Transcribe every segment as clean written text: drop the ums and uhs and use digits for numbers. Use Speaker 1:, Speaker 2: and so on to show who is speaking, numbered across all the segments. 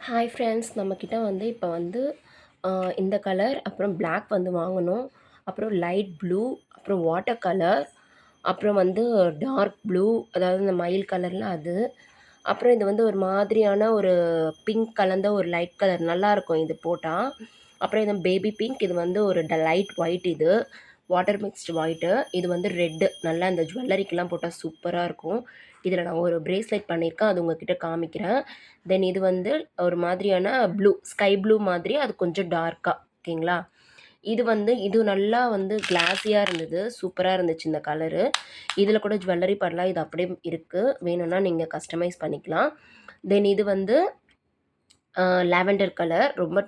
Speaker 1: Hi friends, நம்மக்கிட்ட வந்து இப்போ வந்து இந்த கலர், அப்புறம் பிளாக் வந்து வாங்கணும். அப்புறம் லைட் ப்ளூ, அப்புறம் வாட்டர் கலர், அப்புறம் வந்து டார்க் ப்ளூ, அதாவது இந்த மயில் கலரில் அது. அப்புறம் இது வந்து ஒரு மாதிரியான ஒரு பிங்க் கலந்த ஒரு லைட் கலர் நல்லாயிருக்கும் இது போட்டால். அப்புறம் இது பேபி பிங்க், இது வந்து ஒரு லைட் ஒயிட், இது வாட்டர் மிக்ஸ்டு ஒயிட்டு, இது வந்து ரெட்டு. நல்லா இந்த ஜுவல்லரிக்கெலாம் போட்டால் சூப்பராக இருக்கும். இதில் நான் ஒரு பிரேஸ்லெட் பண்ணியிருக்கேன், அது உங்ககிட்ட காமிக்கிறேன். தென் இது வந்து ஒரு மாதிரியான ப்ளூ, ஸ்கை ப்ளூ மாதிரி, அது கொஞ்சம் டார்க்காக. ஓகேங்களா? இது வந்து இது நல்லா வந்து கிளாஸியாக இருந்தது, சூப்பராக இருந்துச்சு இந்த கலரு. இதில் கூட ஜுவல்லரி பண்ணலாம், இது அப்படியே இருக்குது. வேணும்னா நீங்கள் கஸ்டமைஸ் பண்ணிக்கலாம். தென் இது வந்து லாவெண்டர் கலர், ரொம்ப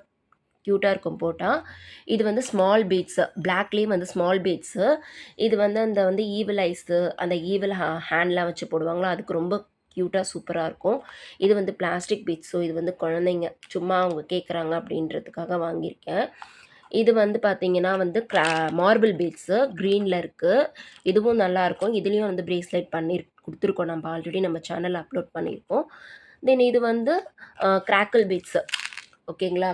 Speaker 1: க்யூட்டாக இருக்கும் போட்டால். இது வந்து ஸ்மால் பீட்ஸு, பிளாக்லேயும் வந்து ஸ்மால் பீட்ஸு. இது வந்து அந்த வந்து ஈவில் ஐஸு, அந்த ஈவில் ஹேண்ட்லாம் வச்சு போடுவாங்களோ, அதுக்கு ரொம்ப க்யூட்டாக சூப்பராக இருக்கும். இது வந்து பிளாஸ்டிக் பீட்ஸ். ஸோ இது வந்து குழந்தைங்க சும்மா அவங்க கேட்குறாங்க அப்படின்றதுக்காக வாங்கியிருக்கேன். இது வந்து பார்த்தீங்கன்னா வந்து மார்பிள் பீட்ஸு, க்ரீனில் இருக்குது. இதுவும் நல்லாயிருக்கும். இதுலேயும் வந்து பிரேஸ்லெட் கொடுத்துருக்கோம், நம்ம ஆல்ரெடி நம்ம சேனலில் அப்லோட் பண்ணியிருக்கோம். தென் இது வந்து கிராக்கிள் பீட்ஸு. ஓகேங்களா?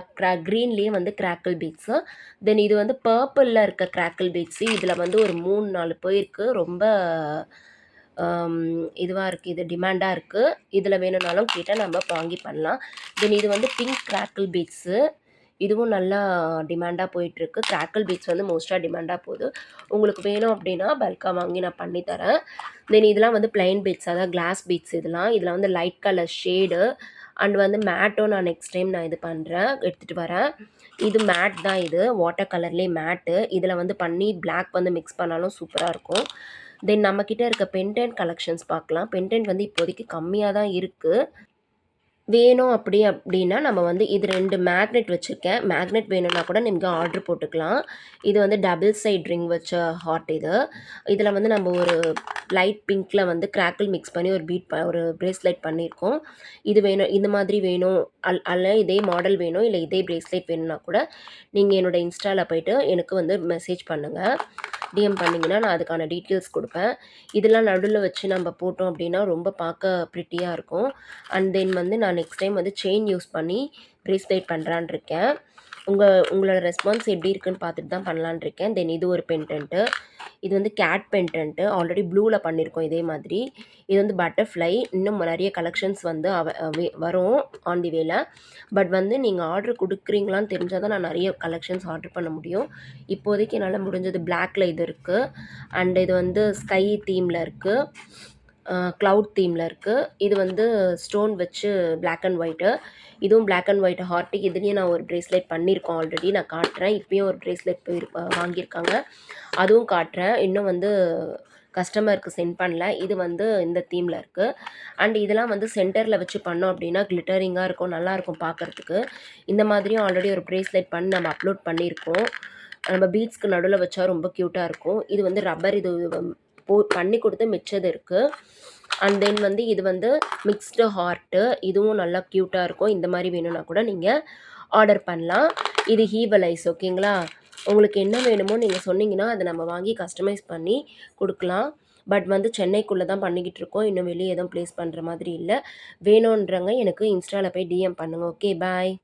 Speaker 1: க்ரீன்லேயே வந்து கிராக்கிள் பீட்ஸு. தென் இது வந்து பர்பிளில் இருக்க கிராக்கிள் பீட்ஸு. இதில் வந்து ஒரு 3, 4 போயிருக்கு. ரொம்ப இதுவாக இருக்குது, இது டிமாண்டாக இருக்குது. இதில் வேணும்னாலும் கேட்டால் நம்ம வாங்கி பண்ணலாம். தென் இது வந்து பிங்க் கிராக்கிள் பீட்ஸு. இதுவும் நல்லா டிமாண்டாக போயிட்டுருக்கு. கிராக்கிள் பீட்ஸ் வந்து மோஸ்ட்டாக டிமாண்டாக போகுது. உங்களுக்கு வேணும் அப்படின்னா பல்காக வாங்கி நான் பண்ணித்தரேன். தென் இதெல்லாம் வந்து பிளைன் பீட்ஸ், அதாவது கிளாஸ் பீட்ஸ் இதெல்லாம். இதில் வந்து லைட் கலர் ஷேடு அண்ட் வந்து மேட்டும் நான் நெக்ஸ்ட் டைம் நான் இது பண்ணுறேன், எடுத்துகிட்டு வரேன். இது மேட் தான், இது வாட்டர் கலர்லேயே மேட்டு. இதில் வந்து பண்ணி பிளாக் வந்து மிக்ஸ் பண்ணாலும் சூப்பராக இருக்கும். தென் நம்மக்கிட்ட இருக்க பென்டென்ட் கலெக்ஷன்ஸ் பார்க்கலாம். பென்டென்ட் வந்து இப்போதைக்கு கம்மியாக தான் இருக்குது. வேணும் அப்படின்னா நம்ம வந்து இது 2 மேக்னெட் வச்சுருக்கேன். மேக்னெட் வேணும்னா கூட நீங்கள் ஆர்டர் போட்டுக்கலாம். இது வந்து டபுள் சைட் ரிங் வச்ச ஹார்ட் இது. இதில் வந்து நம்ம ஒரு லைட் பிங்க்கில் வந்து கிராக்கிள் மிக்ஸ் பண்ணி ஒரு பிரேஸ்லெட் பண்ணியிருக்கோம். இது வேணும், இந்த மாதிரி வேணும், அல்ல இதே மாடல் வேணும், இல்லை இதே பிரேஸ்லெட் வேணும்னா கூட நீங்கள் என்னோடய இன்ஸ்டாவில் போய்ட்டு எனக்கு வந்து மெசேஜ் பண்ணுங்கள். டிஎம் பண்ணிங்கன்னா நான் அதுக்கான டீட்டெயில்ஸ் கொடுப்பேன். இதெல்லாம் நடுவில் வச்சு நம்ம போட்டோம் அப்படின்னா ரொம்ப பார்க்க ப்ரிட்டியாக இருக்கும். அண்ட் தென் வந்து நான் நெக்ஸ்ட் டைம் வந்து செயின் யூஸ் பண்ணி பிரேஸ்லெட் பண்ணலான்னு இருக்கேன். உங்களோட ரெஸ்பான்ஸ் எப்படி இருக்குன்னு பார்த்துட்டு தான் பண்ணலான்னு இருக்கேன். தென் இது ஒரு பென்டென்ட்டு. இது வந்து கேட் பென்டென்ட்டு. ஆல்ரெடி ப்ளூவில் பண்ணியிருக்கோம் இதே மாதிரி. இது வந்து பட்டர்ஃப்ளை. இன்னும் நிறைய கலெக்ஷன்ஸ் வந்து வரும் ஆன் தி வேல. பட் வந்து நீங்கள் ஆர்டர் கொடுக்குறீங்களான்னு தெரிஞ்சால் தான் நான் நிறைய கலெக்ஷன்ஸ் ஆர்டர் பண்ண முடியும். இப்போதைக்கு என்னால் முடிஞ்சது பிளாக்ல இது இருக்குது. அண்ட் இது வந்து ஸ்கை தீமில் இருக்குது, க்ளவுட் தீமில் இருக்குது. இது வந்து ஸ்டோன் வச்சு பிளாக் அண்ட் ஒயிட்டு. இதுவும் பிளாக் அண்ட் ஒயிட் ஹார்ட்டு. இதுலேயும் நான் ஒரு பிரேஸ்லெட் பண்ணியிருக்கோம் ஆல்ரெடி, நான் காட்டுறேன். இப்போயும் ஒரு பிரேஸ்லெட் வாங்கியிருக்காங்க, அதுவும் காட்டுறேன். இன்னும் வந்து கஸ்டமருக்கு சென்ட் பண்ணல. இது வந்து இந்த தீமில் இருக்குது. அண்ட் இதெல்லாம் வந்து சென்டரில் வச்சு பண்ணோம் அப்படின்னா கிளிட்டரிங்காக இருக்கும், நல்லாயிருக்கும் பார்க்குறதுக்கு. இந்த மாதிரியும் ஆல்ரெடி ஒரு பிரேஸ்லெட் பண்ணி நம்ம அப்லோட் பண்ணியிருக்கோம். நம்ம பீட்ஸ்க்கு நடுவில் வச்சா ரொம்ப க்யூட்டாக இருக்கும். இது வந்து ரப்பர், இது பண்ணி கொடுத்து மிச்சது இருக்குது. அண்ட் தென் வந்து இது வந்து மிக்ஸ்டு ஹார்ட்டு. இதுவும் நல்லா க்யூட்டாக இருக்கும். இந்த மாதிரி வேணும்னா கூட நீங்கள் ஆர்டர் பண்ணலாம். இது ஹீவல் ஐஸ். ஓகேங்களா? உங்களுக்கு என்ன வேணுமோ நீங்கள் சொன்னீங்கன்னா அதை நம்ம வாங்கி கஸ்டமைஸ் பண்ணி கொடுக்கலாம். பட் வந்து சென்னைக்குள்ளே தான் பண்ணிக்கிட்டு இருக்கோம். இன்னும் வெளியே எதுவும் ப்ளேஸ் பண்ணுற மாதிரி இல்லை. வேணுன்றவங்க எனக்கு இன்ஸ்டாவில் போய் டிஎம் பண்ணுங்கள். ஓகே, பாய்.